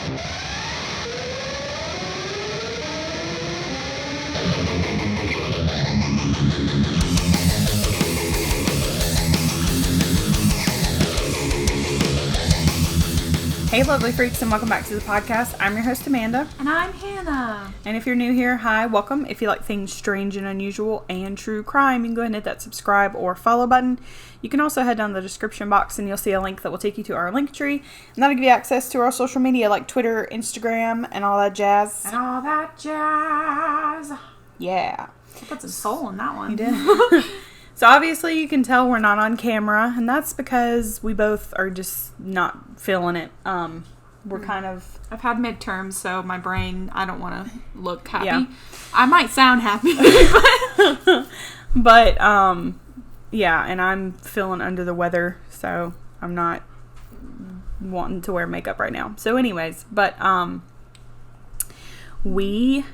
Hey lovely freaks, and welcome back to the podcast. I'm your host Amanda. And I'm Hannah. And if you're new here, hi, welcome. If you like things strange and unusual and true crime, you can go ahead and hit that subscribe or follow button. You can also head down the description box and you'll see a link that will take you to our link tree. And that'll give you access to our social media like Twitter, Instagram, and all that jazz. Yeah. I put some soul in that one. You did. So obviously you can tell we're not on camera, and that's because we both are just not feeling it. We're kind of... I've had midterms, so my brain, I don't want to look happy. Yeah. I might sound happy, but yeah, and I'm feeling under the weather, so I'm not wanting to wear makeup right now. So anyways, but we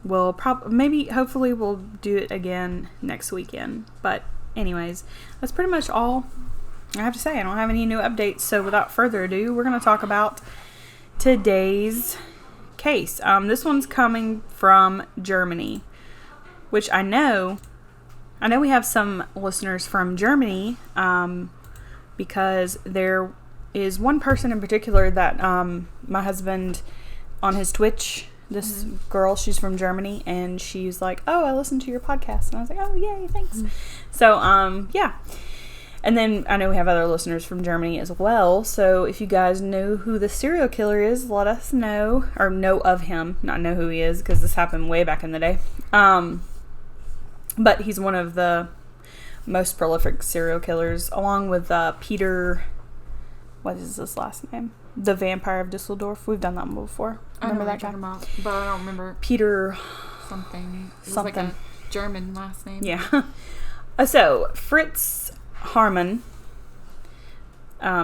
will hopefully we'll do it again next weekend. But anyways, that's pretty much all I have to say. I don't have any new updates, so without further ado, we're going to talk about today's case. This one's coming from Germany, which I know we have some listeners from Germany, because there is one person in particular that my husband on his Twitch, this girl, she's from Germany, and she's like, oh, I listened to your podcast. And I was like, oh, yay, thanks. So, yeah. And then I know we have other listeners from Germany as well. So if you guys know who the serial killer is, let us know. Or know of him. Not know who he is, because this happened way back in the day. But he's one of the most prolific serial killers, along with Peter... What is his last name? The Vampire of Dusseldorf. We've done that one before. Remember that guy? About, but I don't remember. Peter... Something. It was like a German last name. Yeah. So, Fritz Haarmann.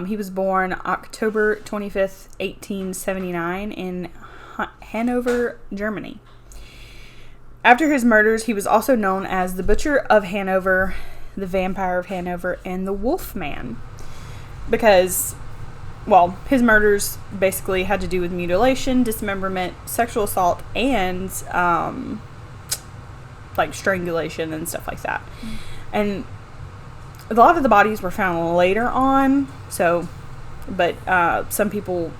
He was born October 25th, 1879 in Hanover, Germany. After his murders, he was also known as the Butcher of Hanover, the Vampire of Hanover, and the Wolf Man. Because... well, his murders basically had to do with mutilation, dismemberment, sexual assault, and, like, strangulation and stuff like that. And a lot of the bodies were found later on, but some people,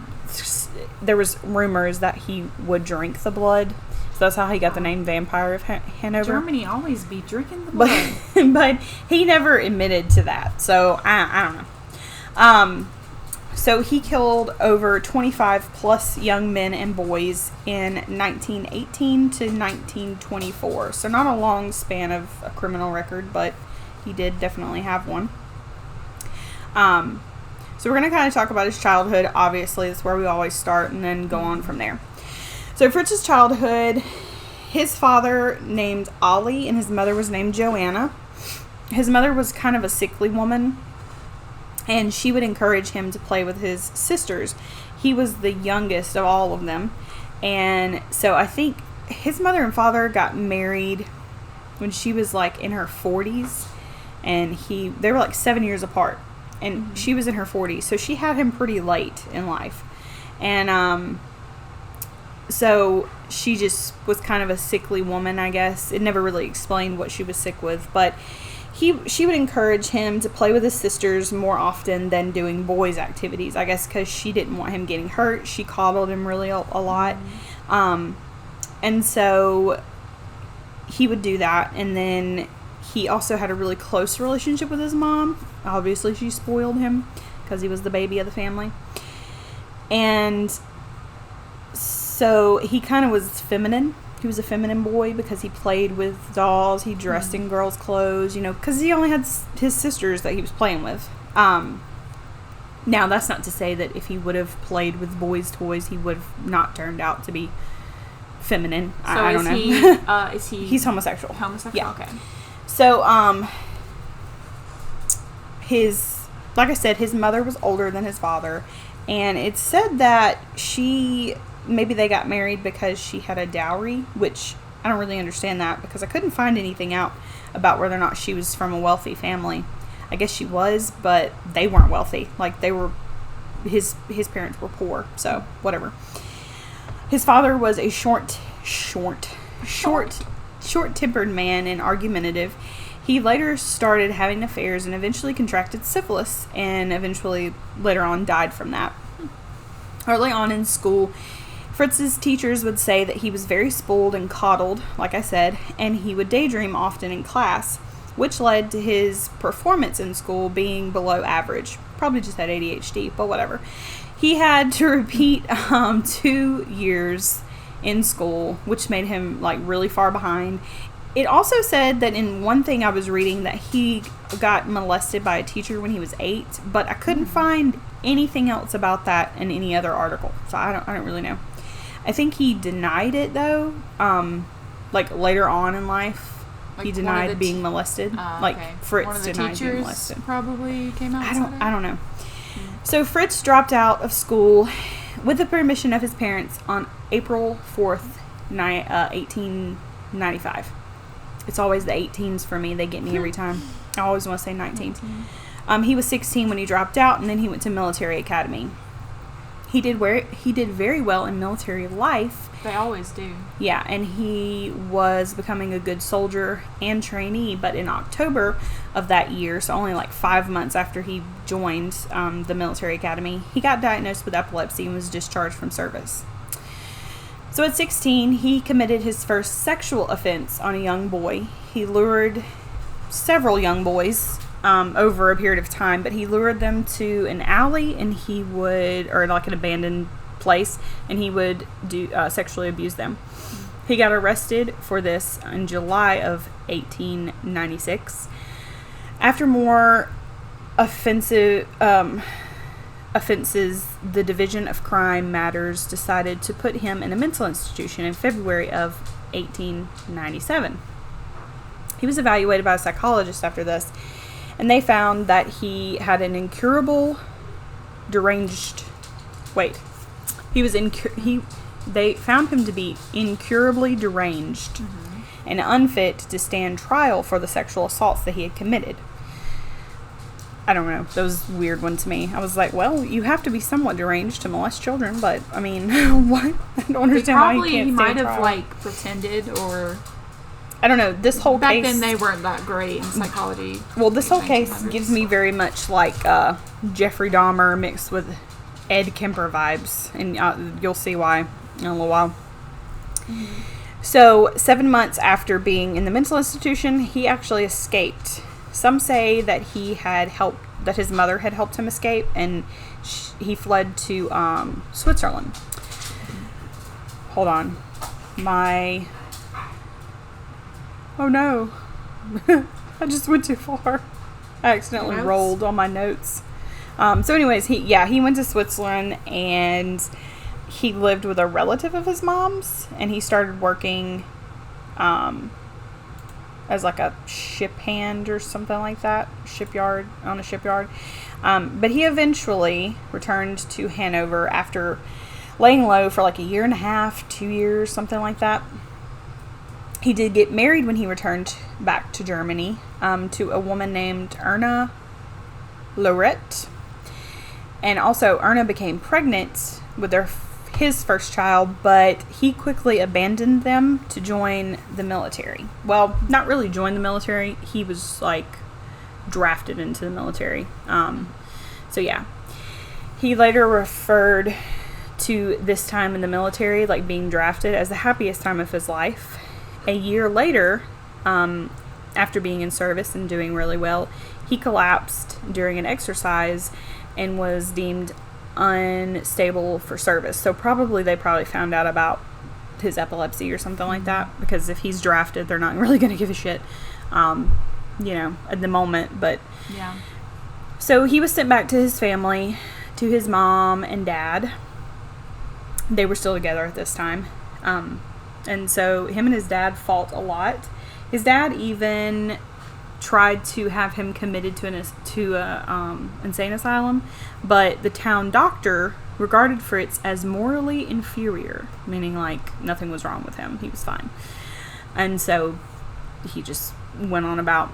there was rumors that he would drink the blood. So that's how he got the name Vampire of Hanover. Germany always be drinking the blood. But he never admitted to that, so I don't know. So he killed over 25 plus young men and boys in 1918 to 1924. So not a long span of a criminal record, but he did definitely have one. So we're going to kind of talk about his childhood. Obviously, that's where we always start, and then go on from there. So Fritz's childhood, his father named Ollie, and his mother was named Joanna. His mother was kind of a sickly woman, and she would encourage him to play with his sisters. He was the youngest of all of them. And so I think his mother and father got married when she was like in her 40s. And they were like 7 years apart. And she was in her 40s. So she had him pretty late in life. And so she just was kind of a sickly woman, I guess. It never really explained what she was sick with. But she would encourage him to play with his sisters more often than doing boys' activities, I guess, because she didn't want him getting hurt. She coddled him really a lot. And so he would do that. And then he also had a really close relationship with his mom. Obviously, she spoiled him because he was the baby of the family. And so he kind of was feminine. He was a feminine boy because he played with dolls. He dressed in girls' clothes, because he only had his sisters that he was playing with. Now, that's not to say that if he would have played with boys' toys, he would have not turned out to be feminine. So I don't know. Is he... He's homosexual. Homosexual? Yeah. Okay. So, like I said, his mother was older than his father. And it's said that maybe they got married because she had a dowry, which I don't really understand that because I couldn't find anything out about whether or not she was from a wealthy family. I guess she was, but they weren't wealthy. Like, they were his parents were poor, so whatever. His father was a short-tempered man and argumentative. He later started having affairs and eventually contracted syphilis, and eventually later on died from that. Early on in school, Fritz's teachers would say that he was very spoiled and coddled, like I said, and he would daydream often in class, which led to his performance in school being below average. Probably just had ADHD, but whatever. He had to repeat 2 years in school, which made him like really far behind. It also said that in one thing I was reading that he got molested by a teacher when he was 8, but I couldn't find anything else about that in any other article, so I don't really know. I think he denied it though, like later on in life. Like he denied being molested. Like Fritz denied being molested. Probably came out. I don't know. So Fritz dropped out of school with the permission of his parents on April 4th, 1895. It's always the 18s for me. They get me every time. I always want to say 19s. He was 16 when he dropped out, and then he went to military academy. He did very well in military life. They always do. Yeah, and he was becoming a good soldier and trainee, but in October of that year, so only like 5 months after he joined the military academy, he got diagnosed with epilepsy and was discharged from service. So at 16, he committed his first sexual offense on a young boy. He lured several young boys over a period of time, but he lured them to an alley and or like an abandoned place, and he would sexually abuse them. He got arrested for this in July of 1896. After more offenses, the Division of Crime Matters decided to put him in a mental institution in February of 1897. He was evaluated by a psychologist after this, and they found that he had an incurable deranged. They found him to be incurably deranged and unfit to stand trial for the sexual assaults that he had committed. I don't know. That was a weird one to me. I was like, well, you have to be somewhat deranged to molest children, but I mean, what? I don't understand why he can't stand trial. He might have like pretended, or I don't know. This whole back case. Back then they weren't that great in psychology. Well, this whole case gives me very much like Jeffrey Dahmer mixed with Ed Kemper vibes, and you'll see why in a little while. So 7 months after being in the mental institution, he actually escaped. Some say that that his mother had helped him escape, and he fled to Switzerland. Hold on. Oh no. I just went too far. I accidentally rolled on my notes. So anyways, he went to Switzerland, and he lived with a relative of his mom's, and he started working as like a ship hand or something like that, on a shipyard. But he eventually returned to Hanover after laying low for like a year and a half, 2 years, something like that. He did get married when he returned back to Germany to a woman named Erna Lorette. And also, Erna became pregnant with his first child, but he quickly abandoned them to join the military. Well, not really join the military. He was, like, drafted into the military. So, yeah. He later referred to this time in the military, like being drafted, as the happiest time of his life. A year later, after being in service and doing really well, he collapsed during an exercise and was deemed unstable for service. So they probably found out about his epilepsy or something like that, because if he's drafted, they're not really going to give a shit, at the moment. But yeah. So he was sent back to his family, to his mom and dad. They were still together at this time. And so him and his dad fought a lot. His dad even tried to have him committed to an insane asylum, but the town doctor regarded Fritz as morally inferior, meaning like nothing was wrong with him. He was fine. And so he just went on about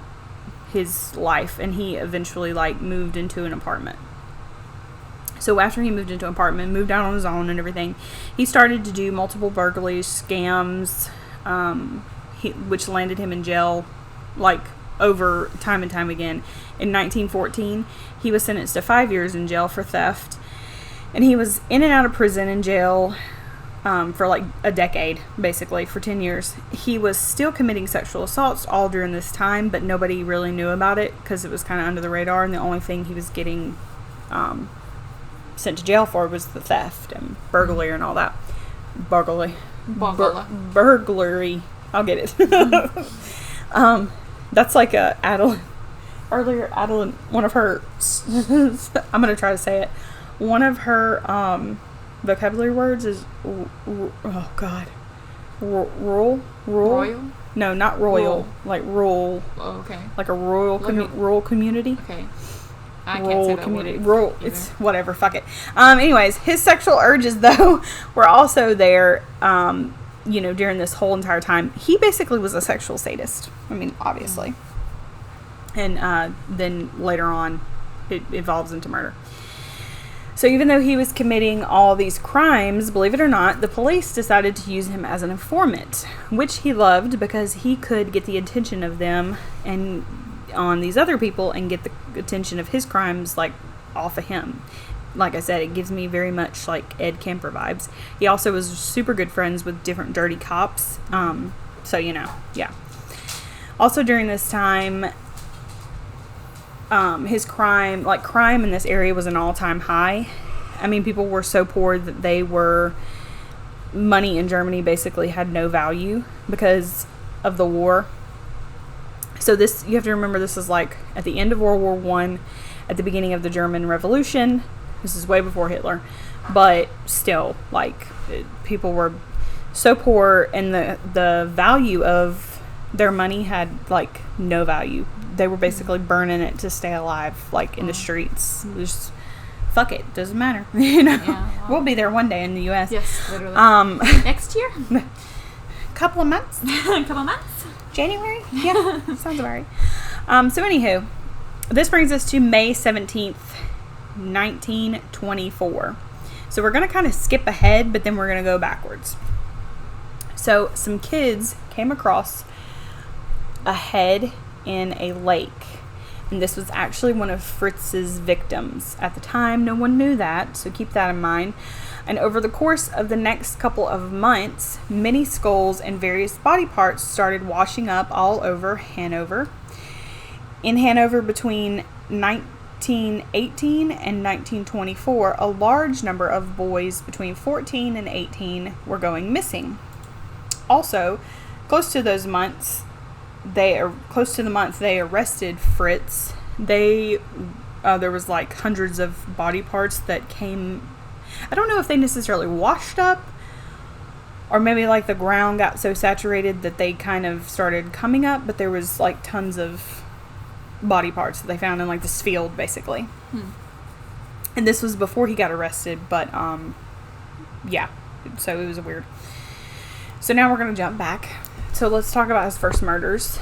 his life, and he eventually like moved into an apartment. So after he moved into an apartment, moved out on his own and everything, he started to do multiple burglaries, scams, which landed him in jail, like, over time and time again. In 1914, he was sentenced to 5 years in jail for theft. And he was in and out of prison and jail for like a decade, basically, for 10 years. He was still committing sexual assaults all during this time, but nobody really knew about it because it was kind of under the radar. And the only thing he was getting sent to jail for was the theft and burglary and all that. Burglary. I'll get it. That's like Adeline, one of her, I'm going to try to say it. One of her vocabulary words is, oh God, rural? Royal? No, not royal. Rural. Like rural. Oh, okay. Like a rural community. Okay. I can't say that community. word. Rural. It's whatever. Fuck it. Anyways, his sexual urges though were also there. During this whole entire time, he basically was a sexual sadist. I mean, obviously. And then later on, it evolves into murder. So even though he was committing all these crimes, believe it or not, the police decided to use him as an informant, which he loved because he could get the attention of them and on these other people and get the attention of his crimes, like, off of him. Like I said, it gives me very much like Ed Kemper vibes. He also was super good friends with different dirty cops. Yeah. Also during this time, his crime in this area was an all-time high. I mean, people were so poor that money in Germany basically had no value because of the war. So you have to remember, this is like at the end of World War I, at the beginning of the German Revolution. This is way before Hitler, but still, like, people were so poor, and the value of their money had, like, no value. They were basically burning it to stay alive, like, in the streets. Just, fuck it, doesn't matter. Yeah, well, we'll be there one day in the U.S. Yes, literally. Next year? Couple of months. January? Yeah, sounds about right. So anywho, this brings us to May 17th, 1924. So we're going to kind of skip ahead, but then we're going to go backwards. So some kids came across a head in a lake, and this was actually one of Fritz's victims. At the time, no one knew that, so keep that in mind. And over the course of the next couple of months, many skulls and various body parts started washing up all over Hanover. In Hanover, between 1918 and 1924, a large number of boys between 14 and 18 were going missing. Also, close to the month they arrested Fritz. There was like hundreds of body parts that came. I don't know if they necessarily washed up, or maybe like the ground got so saturated that they kind of started coming up, but there was like tons of body parts that they found in like this field, basically. And this was before he got arrested, but yeah, so it was weird. So now we're going to jump back. So let's talk about his first murders.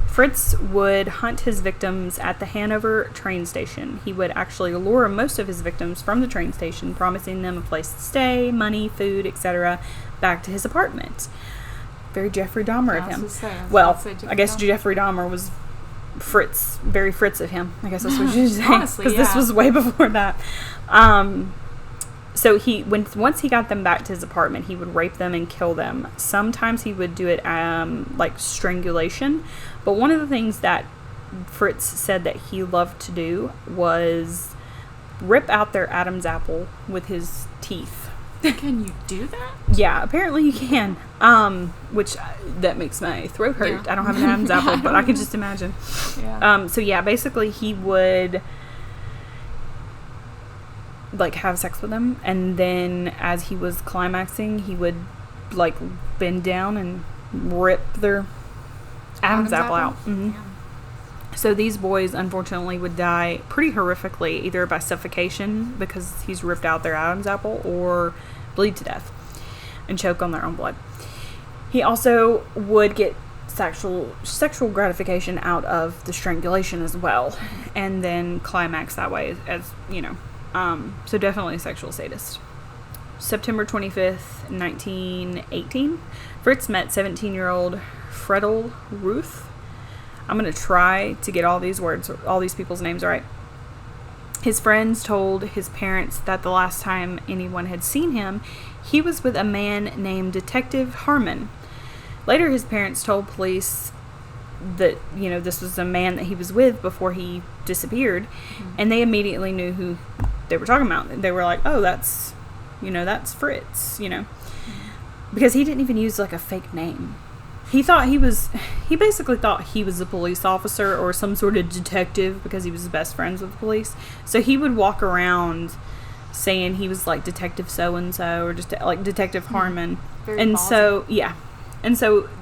Fritz would hunt his victims at the Hanover train station. He would actually lure most of his victims from the train station, promising them a place to stay, money, food, etc., back to his apartment. Very Jeffrey Dahmer of him. Well, I guess Jeffrey Dahmer was Fritz, very Fritz of him. I guess that's what you say. Honestly, because this was way before that. So once he got them back to his apartment, he would rape them and kill them. Sometimes he would do it like strangulation. But one of the things that Fritz said that he loved to do was rip out their Adam's apple with his teeth. Can you do that? Yeah, apparently you can. Which that makes my throat hurt. Yeah. I don't have an Adam's apple, but I can just imagine. Yeah. So yeah, basically he would like have sex with them, and then as he was climaxing, he would like bend down and rip their Adam's apple out. Mm-hmm. Yeah. So these boys unfortunately would die pretty horrifically, either by suffocation because he's ripped out their Adam's apple, or bleed to death and choke on their own blood. He also would get sexual gratification out of the strangulation as well, and then climax that way, as you know, So definitely a sexual sadist. September 25th, 1918, Fritz met 17-year-old Fredel Ruth. I'm going to try to get all these people's names right. His friends told his parents that the last time anyone had seen him, he was with a man named Detective Haarmann. Later, his parents told police that, this was a man that he was with before he disappeared, and they immediately knew who they were talking about. They were like, oh, that's Fritz, because he didn't even use like a fake name. He basically thought he was a police officer or some sort of detective because he was best friends with the police. So he would walk around saying he was like Detective so-and-so or just like Detective Haarmann. And so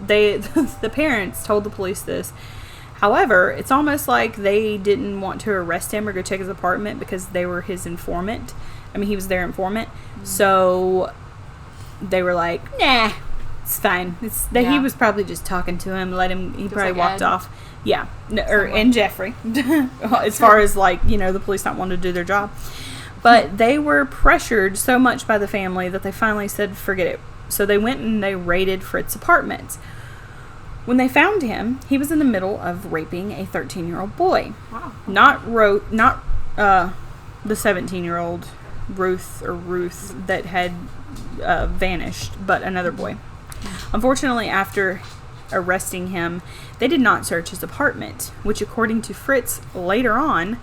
the parents told the police this. However, it's almost like they didn't want to arrest him or go check his apartment because they were his informant. I mean, he was their informant. So they were like, nah, it's fine. He was probably just talking to him, he just probably walked off. Yeah. And Jeffrey. As far as the police not wanting to do their job. But they were pressured so much by the family that they finally said, forget it. So they went and they raided Fritz's apartment. When they found him, he was in the middle of raping a 13-year-old boy. Wow. Not the 17-year-old Ruth that had vanished, but another boy. Unfortunately, after arresting him, they did not search his apartment, which according to Fritz later on,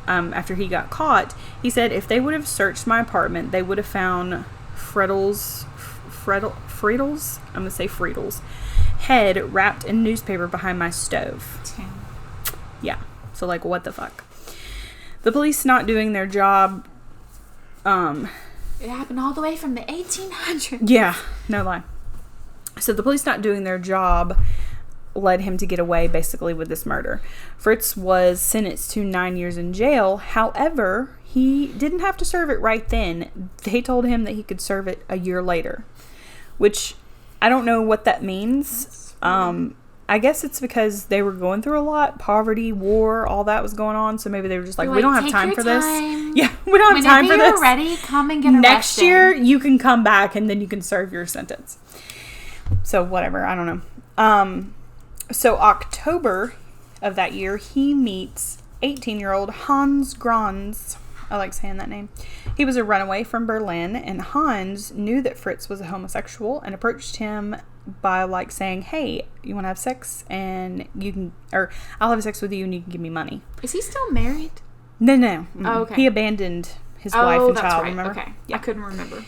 after he got caught, he said if they would have searched my apartment, they would have found Friedel's head wrapped in newspaper behind my stove. Damn. Yeah. So what the fuck? The police not doing their job. It happened all the way from the 1800s. Yeah, no lie. So the police not doing their job led him to get away basically with this murder. Fritz was sentenced to 9 years in jail. However, he didn't have to serve it right then. They told him that he could serve it a year later, which I don't know what that means. I guess it's because they were going through a lot. Poverty, war, all that was going on. So maybe they were just we don't have time for this. Yeah, we don't have time for this. Whenever you're ready, come and get arrested. Next year, you can come back and then you can serve your sentence. So whatever, I don't know. So October of that year, he meets 18-year-old Hans Grans. I like saying that name. He was a runaway from Berlin, and Hans knew that Fritz was a homosexual and approached him by saying, hey, you want to have sex and I'll have sex with you and you can give me money. Is he still married? No. Oh, okay. He abandoned his wife and child, right. remember? Okay. Yeah. I couldn't remember.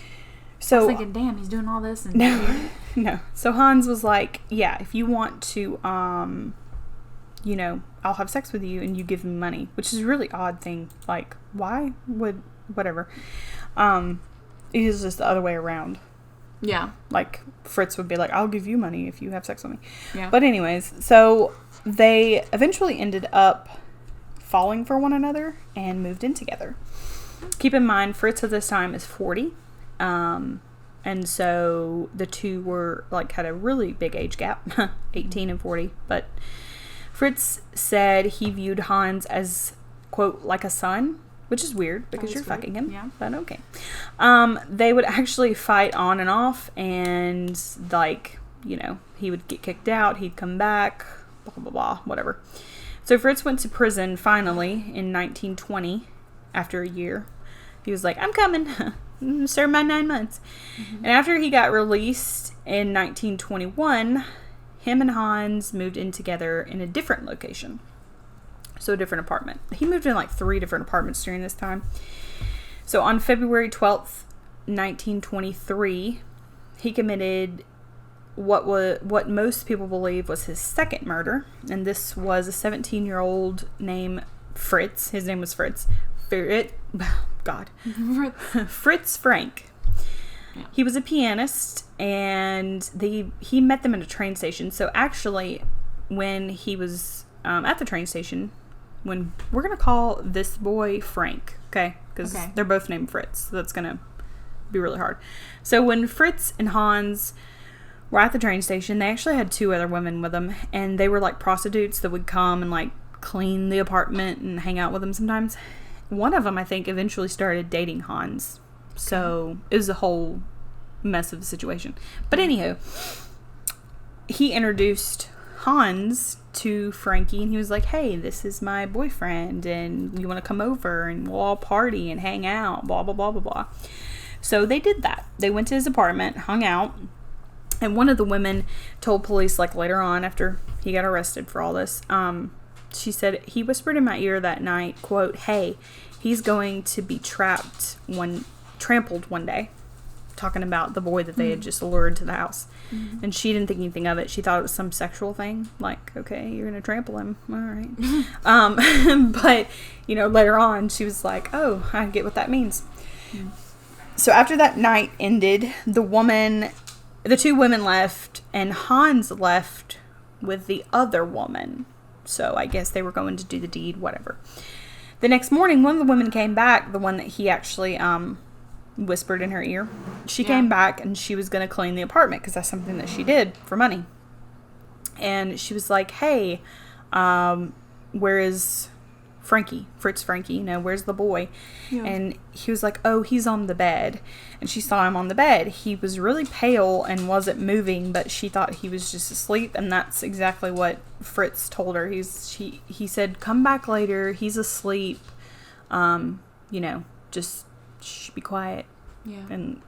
So, I was thinking, damn, he's doing all this. And No. So Hans was like, yeah, if you want to, I'll have sex with you and you give me money, which is a really odd thing. Why would, whatever. It was just the other way around. Yeah. Fritz would be like, I'll give you money if you have sex with me. Yeah. But anyways, so they eventually ended up falling for one another and moved in together. Keep in mind, Fritz at this time is 40. And so the two were had a really big age gap, 18 and 40. But Fritz said he viewed Hans as, quote, like a son, which is weird because you're fucking him. Yeah. But okay. They would actually fight on and off, and he would get kicked out, he'd come back, blah, blah, blah, whatever. So Fritz went to prison finally in 1920 after a year. He was like, I'm coming. Serve my 9 months. Mm-hmm. And after he got released in 1921, him and Hans moved in together in a different location. So a different apartment. He moved in 3 different apartments during this time. So on February 12th, 1923, he committed what most people believe was his second murder. And this was a 17-year-old named Fritz. His name was Fritz. Fritz Frank. Yeah. He was a pianist, and he met them at a train station. So actually, when he was at the train station, when we're going to call this boy Frank, okay? Because they're both named Fritz. So that's going to be really hard. So when Fritz and Hans were at the train station, they actually had 2 other women with them, and they were prostitutes that would come and clean the apartment and hang out with them sometimes. one of them, I think, eventually started dating Hans. So it was a whole mess of a situation. But anyhow, he introduced Hans to Frankie, and he was like, hey, this is my boyfriend, and you want to come over, and we'll all party and hang out, blah, blah, blah, blah, blah. So they did that. They went to his apartment, hung out, and one of the women told police, like, later on, after he got arrested for all this, she said, he whispered in my ear that night, quote, hey, he's going to be trampled one day. Talking about the boy that they had just lured to the house. Mm-hmm. And she didn't think anything of it. She thought it was some sexual thing. Like, okay, you're going to trample him. All right. But, you know, later on, she was like, oh, I get what that means. Mm. So after that night ended, the two women left, and Hans left with the other woman. So I guess they were going to do the deed, whatever. The next morning, one of the women came back, the one that he actually whispered in her ear. She came back, and she was going to clean the apartment because that's something that she did for money. And she was like, hey, where is Frankie? Fritz Frankie, you know, where's the boy? Yeah. And he was like, oh, he's on the bed. And she saw him on the bed. He was really pale and wasn't moving, but she thought he was just asleep. And that's exactly what Fritz told her. He said, come back later. He's asleep. You know, just be quiet. Yeah. And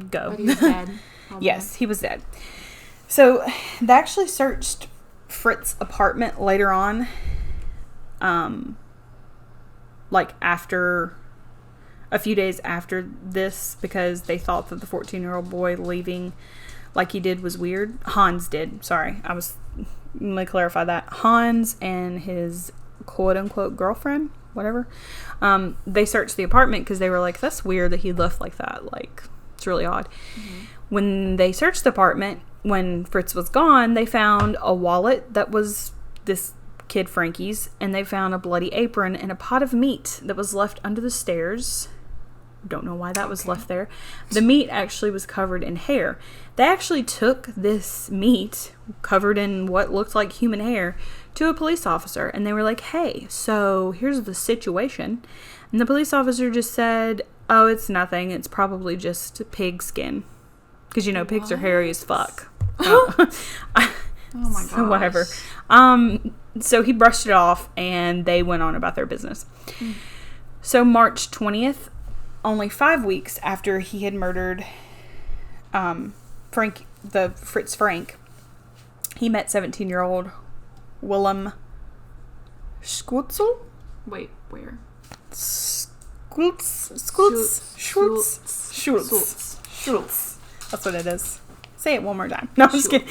go. But he was dead. Yes, he was dead. So they actually searched Fritz's apartment later on. Like after a few days after this, because they thought that the 14-year-old boy leaving like he did was weird. Hans did. Sorry. Let me clarify that. Hans and his quote-unquote girlfriend, whatever, they searched the apartment because they were like, that's weird that he left like that. Like, it's really odd. Mm-hmm. When they searched the apartment, when Fritz was gone, they found a wallet that was this kid Frankie's, and they found a bloody apron and a pot of meat that was left under the stairs. Don't know why that was left there. The meat actually was covered in hair. They actually took this meat covered in what looked like human hair to a police officer, and they were like, hey, so here's the situation. And the police officer just said, oh, it's nothing, it's probably just pig skin, because you know pigs are hairy as fuck. Oh my gosh. So whatever. So he brushed it off, and they went on about their business. Mm. So March 20th, only 5 weeks after he had murdered Fritz Frank, he met 17-year-old Willem Schutzel. Wait, where? Schultz. That's what it is. Say it one more time. No, I'm just kidding.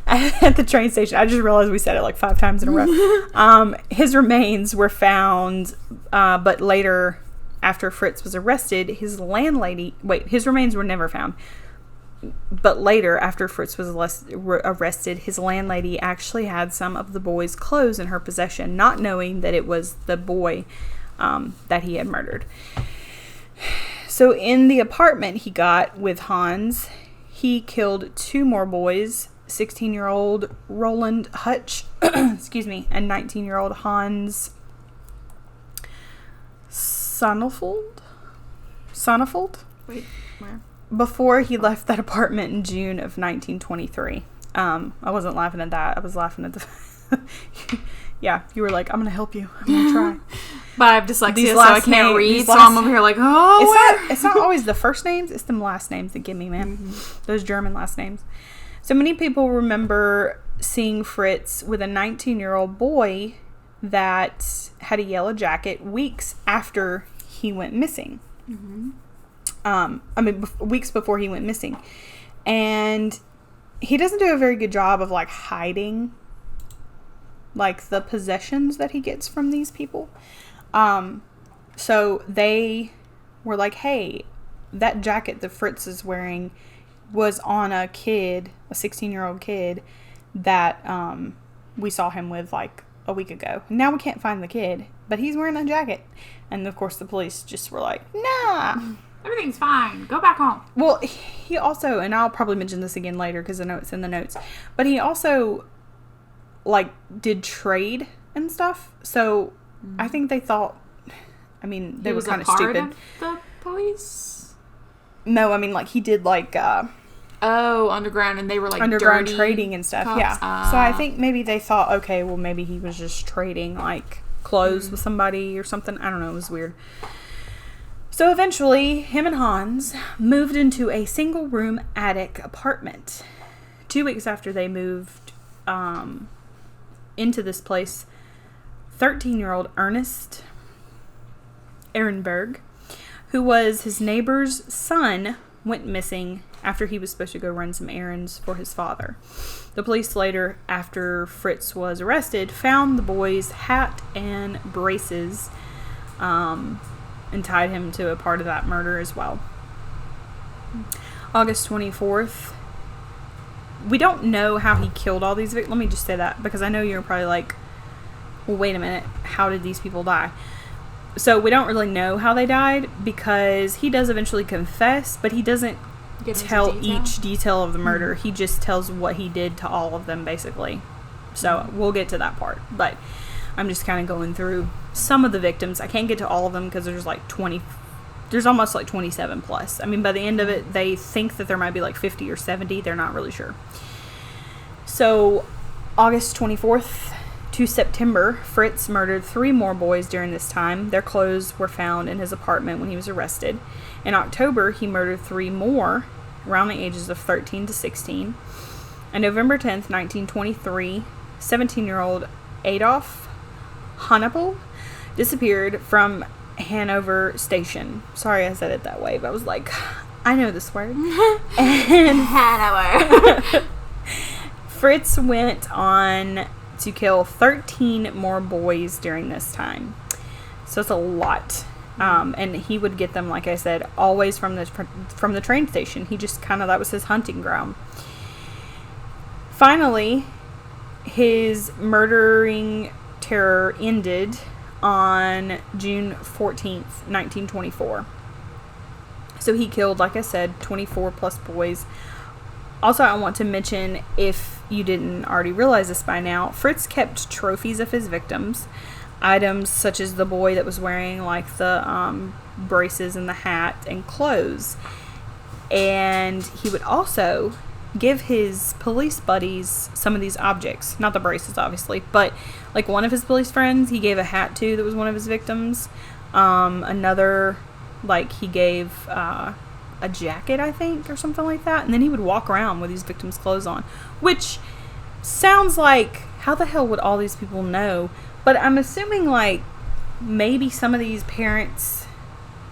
At the train station. I just realized we said it like 5 times in a row. His remains were found, but later, after Fritz was arrested, his remains were never found. But later, after Fritz was arrested, his landlady actually had some of the boy's clothes in her possession, not knowing that it was the boy that he had murdered. So in the apartment he got with Hans, he killed 2 more boys, 16-year-old Roland Hutch, excuse me, and 19-year-old Hans Sonnefeld? Wait, where? Before he left that apartment in June of 1923. I wasn't laughing at that. I was laughing at the... Yeah, you were like, I'm going to help you. I'm going to try. But I have dyslexia, so I can't read, so I'm over here like, It's not always the first names, it's the last names that get me, man. Mm-hmm. Those German last names. So many people remember seeing Fritz with a 19-year-old boy that had a yellow jacket weeks after he went missing. Mm-hmm. Weeks before he went missing. And he doesn't do a very good job of, like, hiding, like, the possessions that he gets from these people. So they were like, hey, that jacket that Fritz is wearing was on a 16-year-old kid that we saw him with like a week ago. Now we can't find the kid, but he's wearing that jacket. And of course the police just were like, nah, everything's fine, go back home. Well, he also, and I'll probably mention this again later because I know it's in the notes, but he also like did trade and stuff. So I think they thought, I mean, they were kind of stupid. Of the police? No, I mean, like, he did, like, underground, and they were, like, underground dirty trading and stuff, cops? yeah. So I think maybe they thought, okay, well, maybe he was just trading, like, clothes with somebody or something. I don't know, it was weird. So eventually, him and Hans moved into a single-room attic apartment. 2 weeks after they moved into this place, 13-year-old Ernest Ehrenberg, who was his neighbor's son, went missing after he was supposed to go run some errands for his father. The police later, after Fritz was arrested, found the boy's hat and braces and tied him to a part of that murder as well. August 24th. We don't know how he killed all these victims. Let me just say that, because I know you're probably like, well, wait a minute, how did these people die? So we don't really know how they died, because he does eventually confess, but he doesn't tell each detail of the murder. He just tells what he did to all of them, basically. So we'll get to that part, but I'm just kind of going through some of the victims. I can't get to all of them because there's like 20, there's almost like 27 plus. I mean, by the end of it, they think that there might be like 50 or 70. They're not really sure. So August 24th to September, Fritz murdered 3 more boys during this time. Their clothes were found in his apartment when he was arrested. In October, he murdered 3 more around the ages of 13 to 16. On November 10th, 1923, 17-year-old Adolf Hanover disappeared from Hanover Station. Sorry I said it that way, but I was like, I know this word. And Hanover. Fritz went on to kill 13 more boys during this time. So it's a lot. And he would get them, like I said, always from the train station. He just kind of, that was his hunting ground. Finally, his murdering terror ended on June 14th, 1924. So he killed, like I said, 24 plus boys. Also, I want to mention, if you didn't already realize this by now, Fritz kept trophies of his victims. Items such as the boy that was wearing like the braces and the hat and clothes. And he would also give his police buddies some of these objects. Not the braces, obviously, but like one of his police friends, he gave a hat to that was one of his victims. Another, like, he gave a jacket, I think, or something like that. And then he would walk around with these victims' clothes on. Which sounds like, how the hell would all these people know? But I'm assuming, like, maybe some of these parents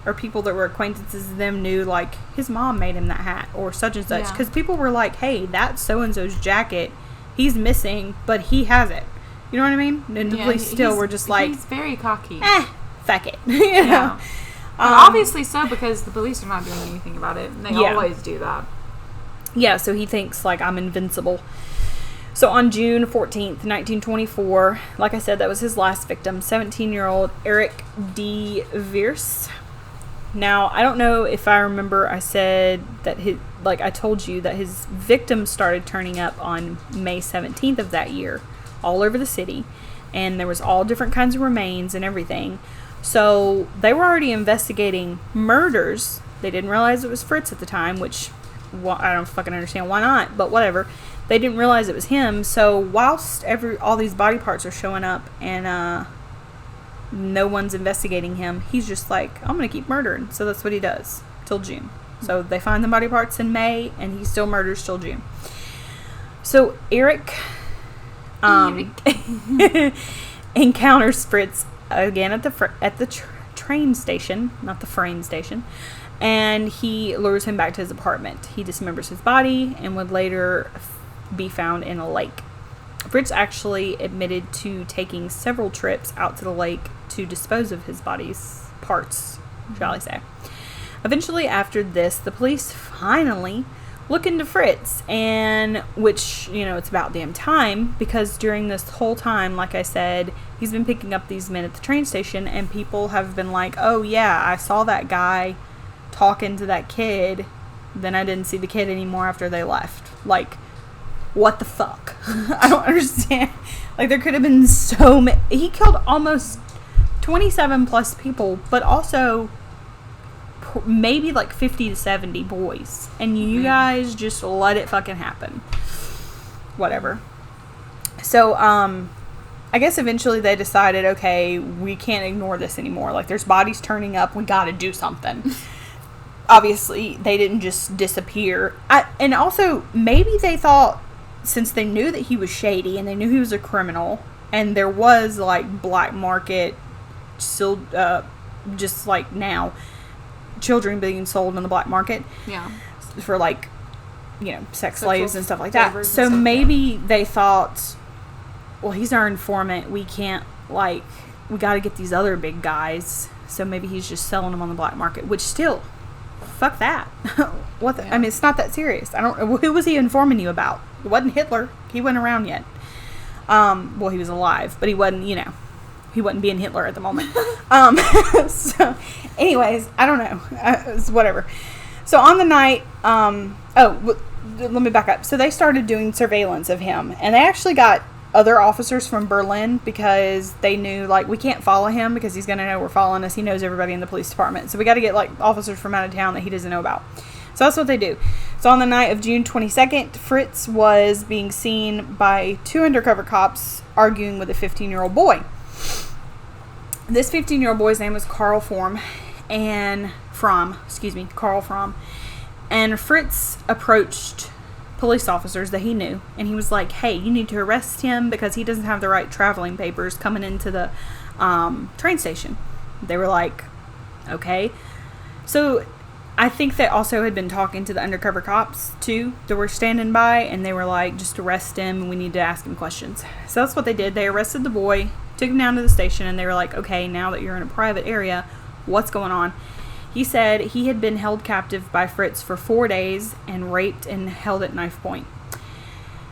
or people that were acquaintances of them knew, like, his mom made him that hat or such and such. Because people were like, hey, that's so-and-so's jacket. He's missing, but he has it. You know what I mean? And the police still were just like... He's very cocky. Fuck it. You know? Obviously so, because the police are not doing anything about it. And they always do that. Yeah, so he thinks, like, I'm invincible. So on June 14th, 1924, like I said, that was his last victim, 17-year-old Eric D. Vierce. Now, I don't know if I remember, I said that I told you that his victims started turning up on May 17th of that year, all over the city, and there was all different kinds of remains and everything. So they were already investigating murders. They didn't realize it was Fritz at the time, which I don't fucking understand why not, but whatever. They didn't realize it was him. So whilst all these body parts are showing up and no one's investigating him, he's just like, I'm gonna keep murdering. So that's what he does till June. So they find the body parts in May, and he still murders till June. So Eric encounters Fritz again at the train station, not the frame station, and he lures him back to his apartment. He dismembers his body and would later be found in a lake. Fritz actually admitted to taking several trips out to the lake to dispose of his body's parts, shall I say. Eventually, after this, the police finally look into Fritz, and which, you know, it's about damn time, because during this whole time, like I said, he's been picking up these men at the train station, and people have been like, oh yeah, I saw that guy talking to that kid, then I didn't see the kid anymore after they left. Like, what the fuck? I don't understand. Like, there could have been so many. He killed almost 27 plus people, but also maybe like 50 to 70 boys. And you guys just let it fucking happen. Whatever. So, I guess eventually they decided, okay, we can't ignore this anymore. Like, there's bodies turning up. We got to do something. Obviously, they didn't just disappear. And also, maybe they thought, since they knew that he was shady and they knew he was a criminal, and there was, like, black market, still, just like now, children being sold in the black market. Yeah. For, like, you know, sex slaves and stuff like that. So maybe they thought, well, he's our informant. We can't, like, we got to get these other big guys. So maybe he's just selling them on the black market, which still, fuck that. What the, I mean, it's not that serious. I don't, who was he informing you about? It wasn't Hitler. He wasn't around yet. Well, he was alive, but he wasn't, you know, he wasn't being Hitler at the moment. So anyways, I don't know. It's whatever. So on the night, let me back up. So they started doing surveillance of him, and they actually got other officers from Berlin because they knew, like, we can't follow him because he's going to know we're following us. He knows everybody in the police department. So we got to get, like, officers from out of town that he doesn't know about. So that's what they do. So on the night of June 22nd, Fritz was being seen by 2 undercover cops arguing with a 15-year-old boy. This 15-year-old boy's name was Carl Fromm. And Fritz approached police officers that he knew, and he was like, hey, you need to arrest him because he doesn't have the right traveling papers coming into the train station. They were like, okay. So I think they also had been talking to the undercover cops too that were standing by, and they were like, just arrest him, we need to ask him questions. So that's what they did. They arrested the boy, took him down to the station, and they were like, okay, now that you're in a private area, what's going on? He said he had been held captive by Fritz for 4 days and raped and held at knife point.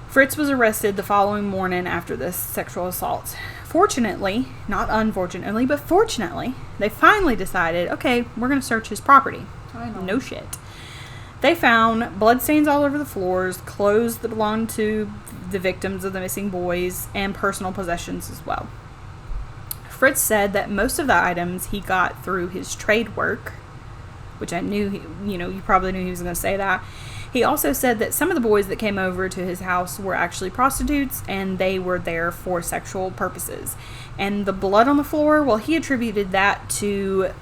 Fritz was arrested the following morning after this sexual assault. Fortunately, not unfortunately, but fortunately, they finally decided, okay, we're going to search his property. No shit. They found bloodstains all over the floors, clothes that belonged to the victims of the missing boys, and personal possessions as well. Fritz said that most of the items he got through his trade work, which I knew, you probably knew he was going to say that. He also said that some of the boys that came over to his house were actually prostitutes, and they were there for sexual purposes. And the blood on the floor, well, he attributed that to,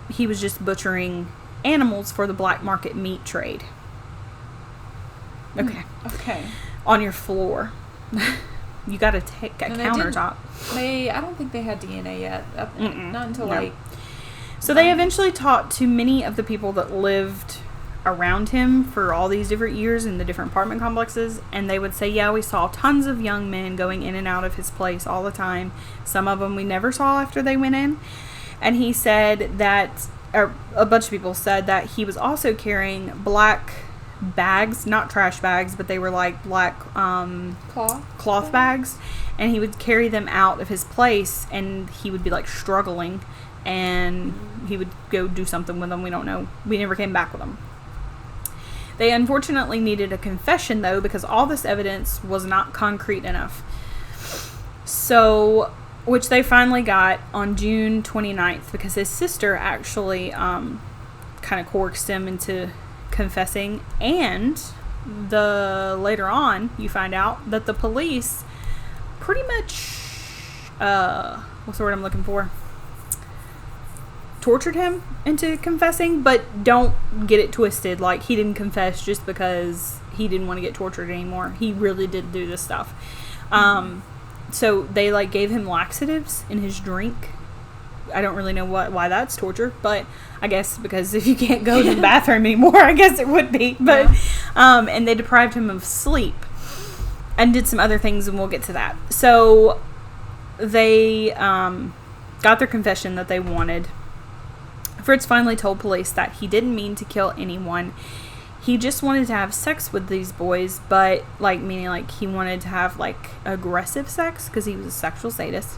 he was just butchering animals for the black market meat trade. Okay. Okay. On your floor. You got to take a countertop. I don't think they had DNA yet. Not until So they eventually talked to many of the people that lived around him for all these different years in the different apartment complexes, and they would say, yeah, we saw tons of young men going in and out of his place all the time. Some of them we never saw after they went in. And he said that, or a bunch of people said that he was also carrying black bags, not trash bags, but they were like black cloth bags, and he would carry them out of his place, and he would be like struggling, and he would go do something with them. We don't know. We never came back with them. They unfortunately needed a confession, though, because all this evidence was not concrete enough. So, which they finally got on June 29th, because his sister actually kind of coaxed him into confessing, and later on you find out that the police pretty much what's the word I'm looking for, tortured him into confessing. But don't get it twisted, like he didn't confess just because he didn't want to get tortured anymore. He really did do this stuff. So they like gave him laxatives in his drink. I don't really know why that's torture, but I guess because if you can't go to the bathroom anymore, I guess it would be. But and they deprived him of sleep and did some other things, and we'll get to that. So they got their confession that they wanted. Fritz finally told police that he didn't mean to kill anyone. He just wanted to have sex with these boys, but meaning he wanted to have aggressive sex because he was a sexual sadist.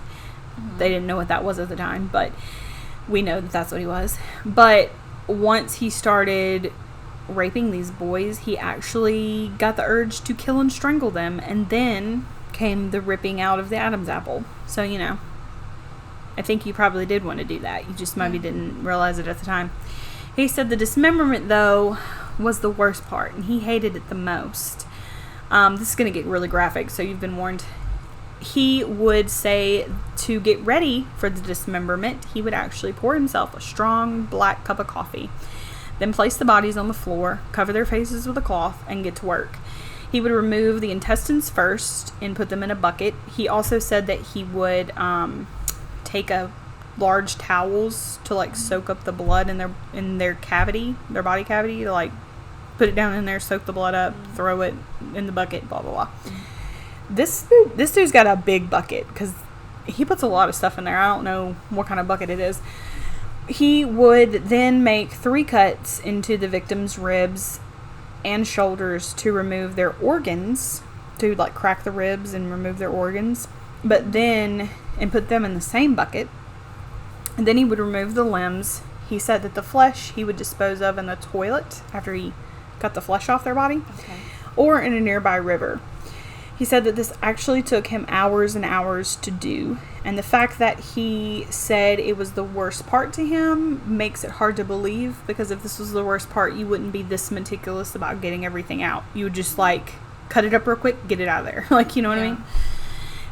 They didn't know what that was at the time, but we know that that's what he was. But once he started raping these boys, he actually got the urge to kill and strangle them, and then came the ripping out of the Adam's apple. So, I think he probably did want to do that. You just maybe didn't realize it at the time. He said the dismemberment, though, was the worst part, and he hated it the most. This is going to get really graphic, so you've been warned. He would say to get ready for the dismemberment, he would actually pour himself a strong black cup of coffee, then place the bodies on the floor, cover their faces with a cloth, and get to work. He would remove the intestines first and put them in a bucket. He also said that he would take large towels to like soak up the blood in their cavity, their body cavity, to like put it down in there, soak the blood up, throw it in the bucket, blah blah blah. This dude's got a big bucket because he puts a lot of stuff in there. I don't know what kind of bucket it is. He would then make 3 cuts into the victim's ribs and shoulders to remove their organs, to like crack the ribs and remove their organs, and put them in the same bucket. And then he would remove the limbs. He said that the flesh he would dispose of in the toilet after he cut the flesh off their body, or in a nearby river. He said that this actually took him hours and hours to do, and the fact that he said it was the worst part to him makes it hard to believe, because if this was the worst part, you wouldn't be this meticulous about getting everything out. You would just like cut it up real quick, get it out of there. Like, you know what I mean?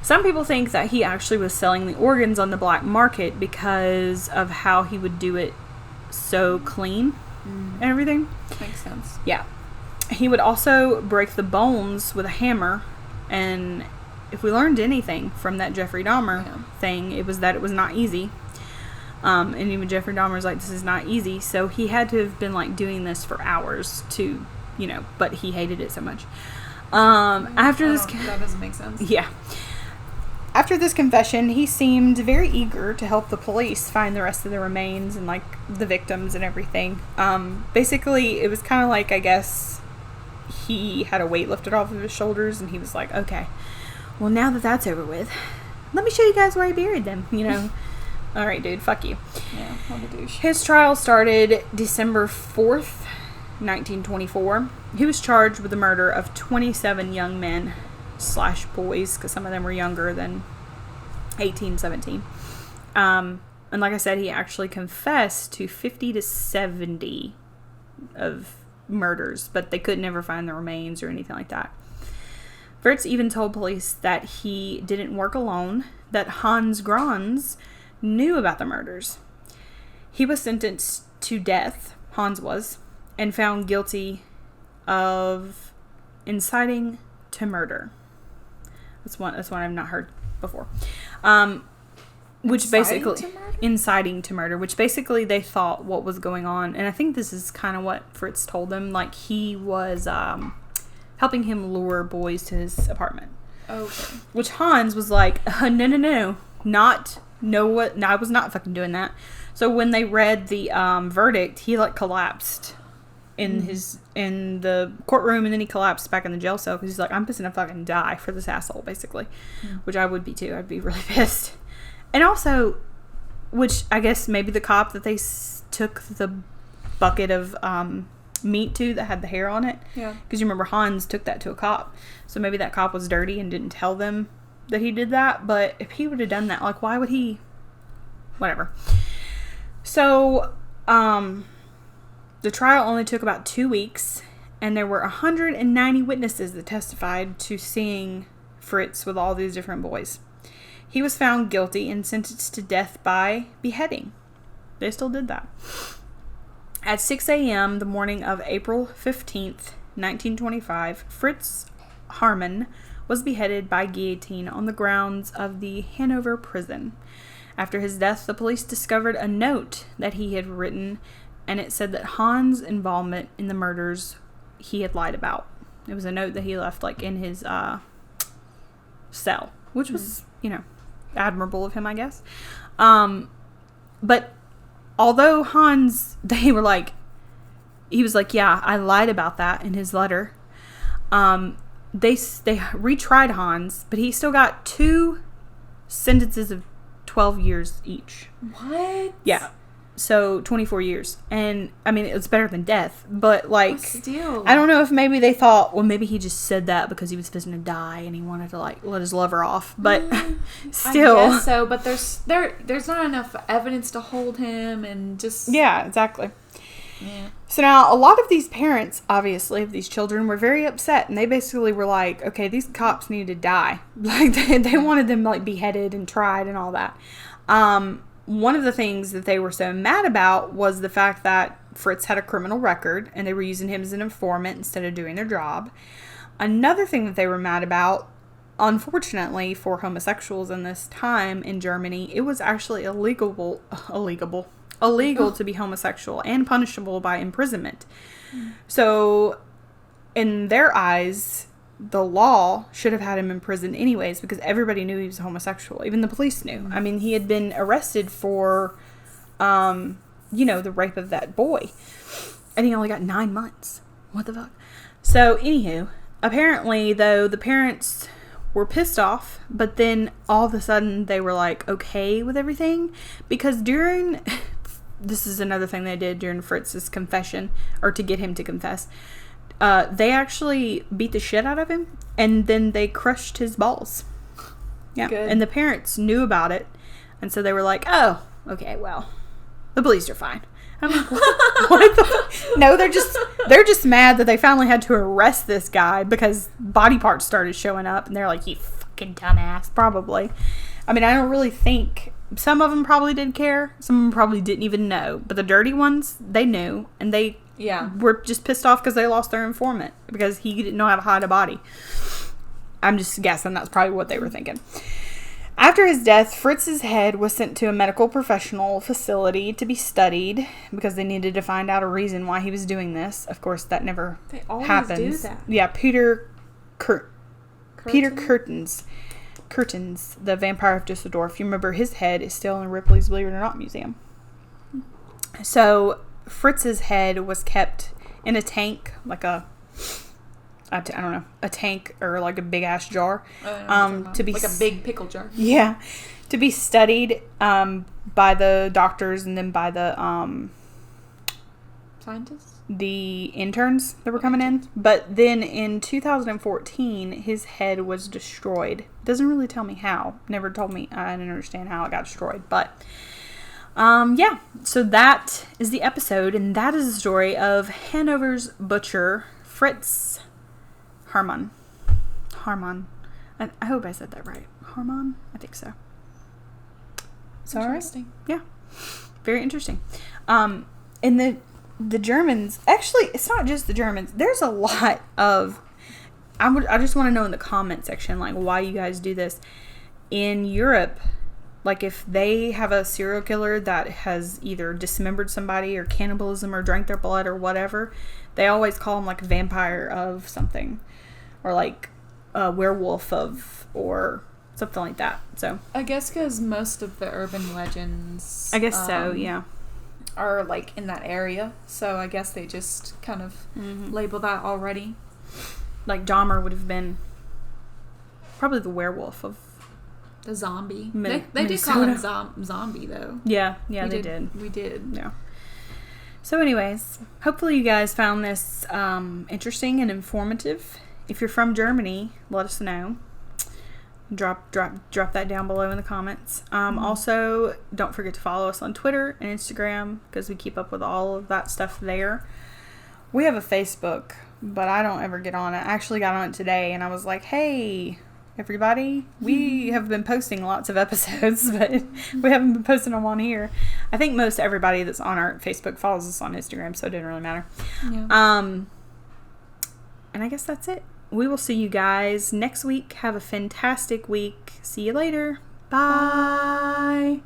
Some people think that he actually was selling the organs on the black market because of how he would do it so clean and everything. Makes sense. Yeah. He would also break the bones with a hammer, and if we learned anything from that Jeffrey Dahmer thing, it was that it was not easy. And even Jeffrey Dahmer's like, this is not easy. So he had to have been like doing this for hours to, but he hated it so much. After this, that doesn't make sense. Yeah. After this confession, he seemed very eager to help the police find the rest of the remains and like the victims and everything. Basically, it was kind of like, I guess, he had a weight lifted off of his shoulders, and he was like, okay, well, now that that's over with, let me show you guys where I buried them, All right, dude, fuck you. Yeah, what a douche. His trial started December 4th, 1924. He was charged with the murder of 27 young men / boys, because some of them were younger than 18, 17. And like I said, he actually confessed to 50 to 70 of murders, but they could never find the remains or anything like that. Fritz even told police that he didn't work alone, that Hans Grans knew about the murders. He was sentenced to death, Hans was, and found guilty of inciting to murder. That's one I've not heard before. Which basically inciting to murder, which basically they thought what was going on, and I think this is kind of what Fritz told them. Like, he was helping him lure boys to his apartment. Okay. Which Hans was like, no, I was not fucking doing that. So when they read the verdict, he like collapsed in the courtroom, and then he collapsed back in the jail cell because he's like, I'm just gonna fucking die for this asshole, basically. Which I would be too. I'd be really pissed. And also, which I guess maybe the cop that they took the bucket of meat to that had the hair on it, because you remember Hans took that to a cop, so maybe that cop was dirty and didn't tell them that he did that. But if he would have done that, like, why would he? Whatever. So the trial only took about 2 weeks, and there were 190 witnesses that testified to seeing Fritz with all these different boys. He was found guilty and sentenced to death by beheading. They still did that. At 6 a.m. the morning of April 15th, 1925, Fritz Haarmann was beheaded by guillotine on the grounds of the Hanover prison. After his death, the police discovered a note that he had written, and it said that Hans' involvement in the murders he had lied about. It was a note that he left like in his cell, which was, admirable of him, I guess. But although Hans, he was like, yeah, I lied about that in his letter. They retried Hans, but he still got 2 sentences of 12 years each. What? Yeah. So 24 years. And I mean, it's better than death, but like, Still. I don't know if maybe they thought, well, maybe he just said that because he was fixing to die and he wanted to like let his lover off, but still. I guess so, but there's not enough evidence to hold him, and just Yeah, exactly. yeah. So now a lot of these parents, obviously, of these children were very upset, and they basically were like, okay, these cops need to die. Like they wanted them like beheaded and tried and all that. One of the things that they were so mad about was the fact that Fritz had a criminal record and they were using him as an informant instead of doing their job. Another thing that they were mad about, unfortunately for homosexuals in this time in Germany, it was actually illegal to be homosexual and punishable by imprisonment. So in their eyes, the law should have had him in prison anyways, because everybody knew he was homosexual. Even the police knew. I mean, he had been arrested for, the rape of that boy. And he only got 9 months. What the fuck? So, anywho, apparently, though, the parents were pissed off, but then all of a sudden they were like, okay with everything. Because this is another thing they did during Fritz's confession, or to get him to confess. They actually beat the shit out of him, and then they crushed his balls. Yeah. Good. And the parents knew about it, and so they were like, oh, okay, well, the police are fine. I'm like, what the No, they're just mad that they finally had to arrest this guy because body parts started showing up, and they're like, you fucking dumbass, probably. I mean, I don't really think... Some of them probably did care. Some of them probably didn't even know. But the dirty ones, they knew, and they... Yeah. Were just pissed off because they lost their informant because he didn't know how to hide a body. I'm just guessing that's probably what they were thinking. After his death, Fritz's head was sent to a medical professional facility to be studied because they needed to find out a reason why he was doing this. Of course, that never happens. Do that. Yeah, Peter Curtins, the vampire of Dusseldorf. You remember his head is still in Ripley's Believe It or Not museum. So Fritz's head was kept in a tank, like a tank or like a big ass jar, to be like a big pickle jar. Yeah, to be studied by the doctors and then by the Scientists, the interns that were coming in. But then in 2014, his head was destroyed. It doesn't really tell me how. Never told me. I didn't understand how it got destroyed, but. Yeah, so that is the episode, and that is the story of Hanover's butcher, Fritz Haarmann. I hope I said that right. Haarmann? I think so. So, interesting. Right? Yeah. Very interesting. And the Germans, actually, it's not just the Germans. There's a lot of, I just want to know in the comment section, like, why you guys do this. In Europe, like, if they have a serial killer that has either dismembered somebody or cannibalism or drank their blood or whatever, they always call them, like, a vampire of something. Or, like, a werewolf of, or something like that. So I guess because most of the urban legends... I guess so, yeah. ...are, like, in that area. So I guess they just kind of label that already. Like, Dahmer would have been probably the werewolf of... The zombie. They did call him zombie, though. Yeah, they did. We did. Yeah. So anyways, hopefully you guys found this interesting and informative. If you're from Germany, let us know. Drop that down below in the comments. Also, don't forget to follow us on Twitter and Instagram because we keep up with all of that stuff there. We have a Facebook, but I don't ever get on it. I actually got on it today, and I was like, hey... everybody, we have been posting lots of episodes, but we haven't been posting them on here. I think most everybody that's on our Facebook follows us on Instagram, so it didn't really matter. Yeah. And I guess that's it. We will see you guys next week. Have a fantastic week. See you later. Bye.